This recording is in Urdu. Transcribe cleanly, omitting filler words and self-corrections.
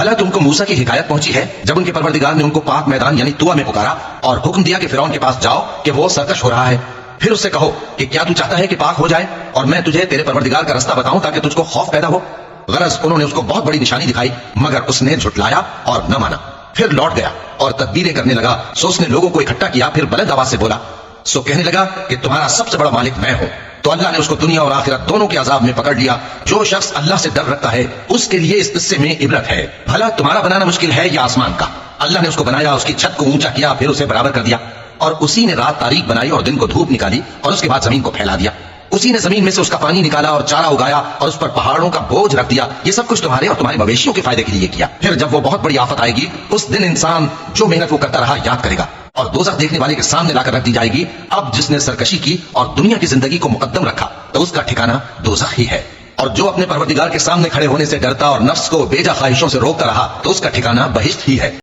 بھلا تم کو موسیٰ کی حکایت پہنچی ہے جب ان کے پروردگار نے ان کو پاک میدان یعنی طوٰ میں پکارا اور حکم دیا کہ فرعون کے پاس جاؤ کہ وہ سرکش ہو رہا ہے. پھر اس سے کہو کہ کیا تو چاہتا ہے کہ پاک ہو جائے اور میں تجھے تیرے پروردگار کا رستہ بتاؤں تاکہ تجھ کو خوف پیدا ہو. غرض انہوں نے اس کو بہت بڑی نشانی دکھائی مگر اس نے جھٹلایا اور نہ مانا. پھر لوٹ گیا اور تدبیریں کرنے لگا. سو اس نے لوگوں کو اکٹھا کیا پھر بلند آواز سے بولا. سو کہنے لگا کہ تمہارا سب سے بڑا مالک میں ہوں. تو اللہ نے اس کو دنیا اور آخرت دونوں کے عذاب میں پکڑ لیا. جو شخص اللہ سے ڈر رکھتا ہے اس کے لیے اس قصے میں عبرت ہے. بھلا تمہارا بنانا مشکل ہے یا آسمان کا؟ اللہ نے اس کو بنایا, اس کی چھت کو اونچا کیا, پھر اسے برابر کر دیا, اور اسی نے رات تاریک بنائی اور دن کو دھوپ نکالی, اور اس کے بعد زمین کو پھیلا دیا. اسی نے زمین میں سے اس کا پانی نکالا اور چارہ اگایا اور اس پر پہاڑوں کا بوجھ رکھ دیا. یہ سب کچھ تمہارے اور تمہارے مویشیوں کے فائدے کے لیے کیا. پھر جب وہ بہت بڑی آفت آئے گی اس دن انسان جو محنت وہ کرتا رہا یاد کرے گا, اور دوزخ دیکھنے والے کے سامنے لا کر رکھ دی جائے گی. اب جس نے سرکشی کی اور دنیا کی زندگی کو مقدم رکھا تو اس کا ٹھکانہ دوزخ ہی ہے. اور جو اپنے پروردگار کے سامنے کھڑے ہونے سے ڈرتا اور نفس کو بیجا خواہشوں سے روکتا رہا تو اس کا ٹھکانہ بہشت ہی ہے.